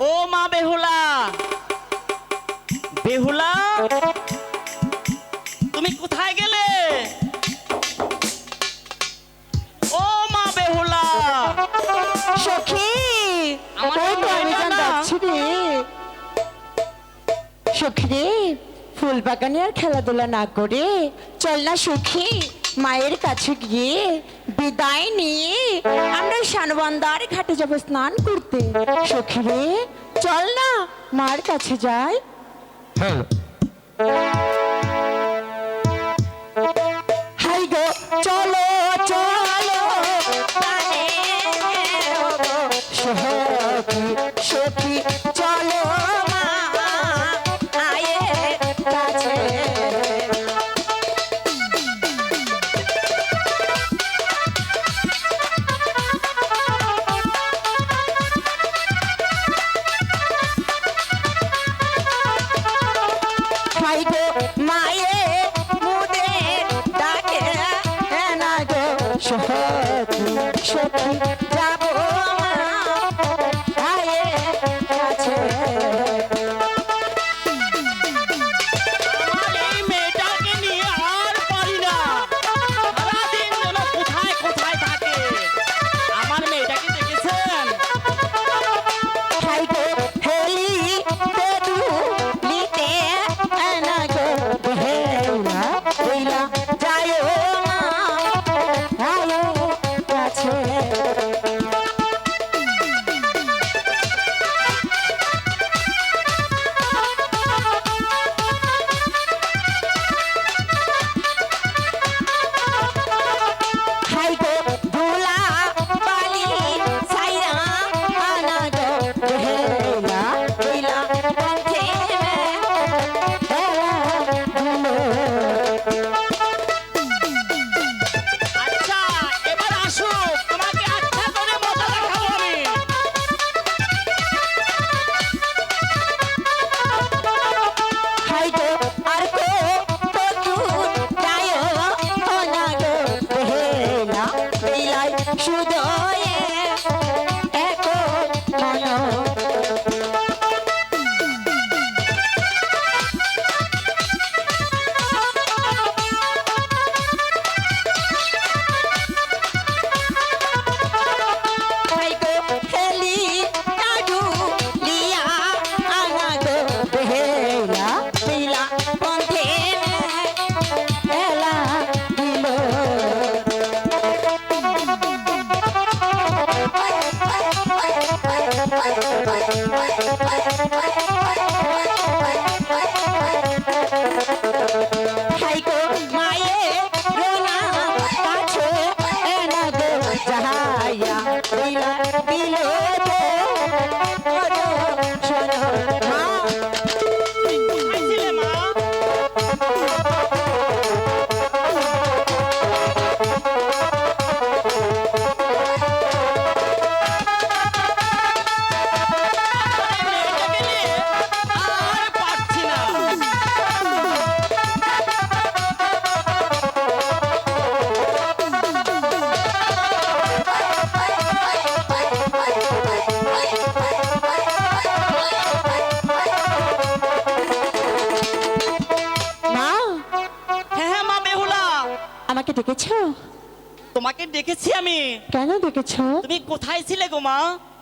ও মা বেহুলা, বেহুলা তুমি কোথায় গেলে? ও মা বেহুলা, সখী আমার ওই তো আমি মেয়েটা গান না। গাচ্ছি রে। সখী রে, ফুল বাগানে আর খেলাধুলা না করে চল না সখী মায়ের কাছে গিয়ে বিদায় নিয়ে আমরা শানবান্দার ঘাটে যাবো স্নান করতে। সখী রে চল না মার কাছে যাই। হাই গো চলো চলো সখী সখী চলো মা আয়ের কাছে। হাই গো মায়ে মুদের ডাকে না গো সখী সখী যাবো মা আয়ের কাছে। আমার এই মেয়েটাকে নিয়ে আর পারি না। সারাদিন যেন কোথায় কোথায় থাকে। আমার মেয়েটাকে দেখেছেন? হাই গো হেলি তেরু লিতে না গো হেলা হেলা যায় মা আয়ের কাছে। হাই গো ধুলা বালি সাইরা আনা গো হেলা হেলা পথে হেলা ধুলো। আচ্ছা এবার আসো, তোমাকে আচ্ছা করে মজা দেখাবো আমি। হাই গো আর কো তো যায় না গো হেলা হেলাই সুদয়ে একো মন। হাই গো হেলি নাডু লিয়া আনা গো হেলা হেলা পথে হেলা দিলো। হাই গো মায়ে রোনা কাছে না গো যাহাইয়া দিলা দিলো শোনো মা। কোথায় ছিলে মা? মেয়েটাকে নিয়ে আর পারছি না। মা হ্যাঁ হ্যাঁ মা বেহুলা, আমাকে ডেকেছো? তোমাকে ডেকেছি আমি। কেন ডেকেছো? তুমি কোথায় ছিলে গো মা?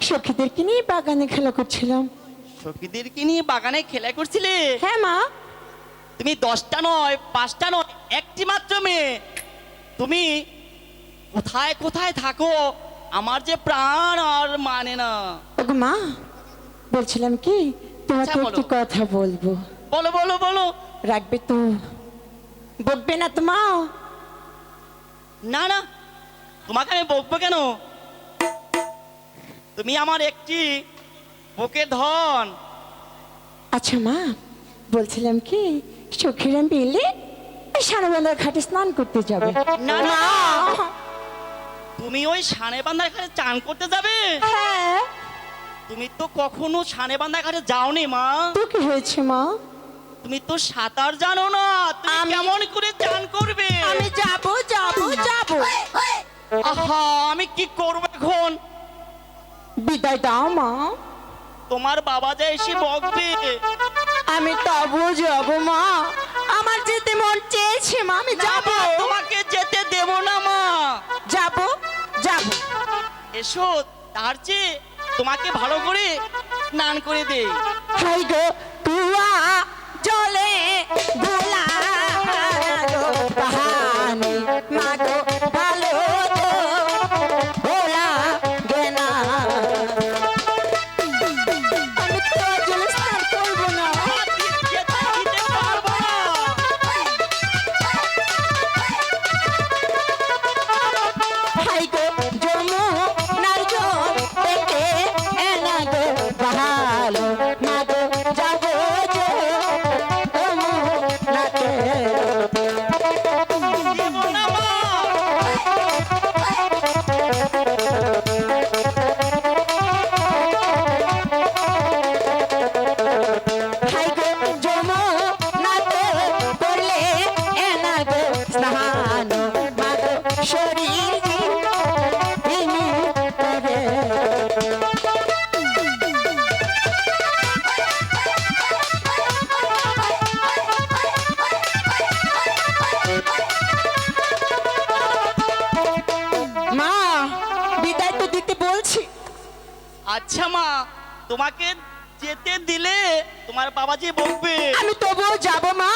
সখীদেরকে নিয়ে বাগানে খেলা করছিলাম। সখীদেরকে নিয়ে বাগানে খেলা করছিলে? হ্যাঁ মা। তুমি 10টা নয় 5টা নয় একটি মাত্র মেয়ে। তুমি কোথায় কোথায় থাকো আমার যে প্রাণ আর মানে না। ওগো মা বলছিলাম কি তোমাকে আচ্ছা, বলো। একটি কথা বলবো, বলো বলো বলো। রাখবে তো? বকবে না তো মা? না না, তোমাকে আমি বকবো কেন? তুমি আমার একটি বুকের ধন। আচ্ছা মা বলছিলাম কি সখীরা মিলে সারাবেলার ঘাটে স্নান করতে যাবে। না না, তুমি ওই সানে বান্ধার ঘাটে চান করতে যাবে? হ্যাঁ। তুমি তো কখনো সানে বান্ধার ঘাটে যাওনি মা। তো কি হয়েছে মা? তুমি তো সাঁতার জানো না, তুমি কেমন করে চান করবে? আমি যাব যাব যাব। আহা, আমি কি করব এখন? বিদায় দাও মা। তোমার বাবা যা এসে বকবে। আমি তবুও যাব মা, আমার যেতে মন চেয়েছে মা, আমি যাব। না, তোমাকে যেতে দেব না মা। যাব যাব। এসো, তার চেয়ে তোমাকে ভালো করে স্নান করে দেই। হাই গো তুয়া জলে ভোলা গো পাহানি মা গো ভালো তো ভোলা গেনা। আমি তো জলে স্নান করবো না। যেতে দিতে পারবো না। হাই গো জমু নারজো পেটে এনা গো ভালো মা গো যাবো যে জমু নাতে। দেব না মা। হাই গো জমু নাতে করলে এনা গো স্নান মা গো শরীর ভেঙে পড়ে। মা বিদায় তো দিতে বলছি। আচ্ছা মা, তোমাকে যেতে দিলে তোমার বাবা যে বকবে। আমি তবুও যাব মা।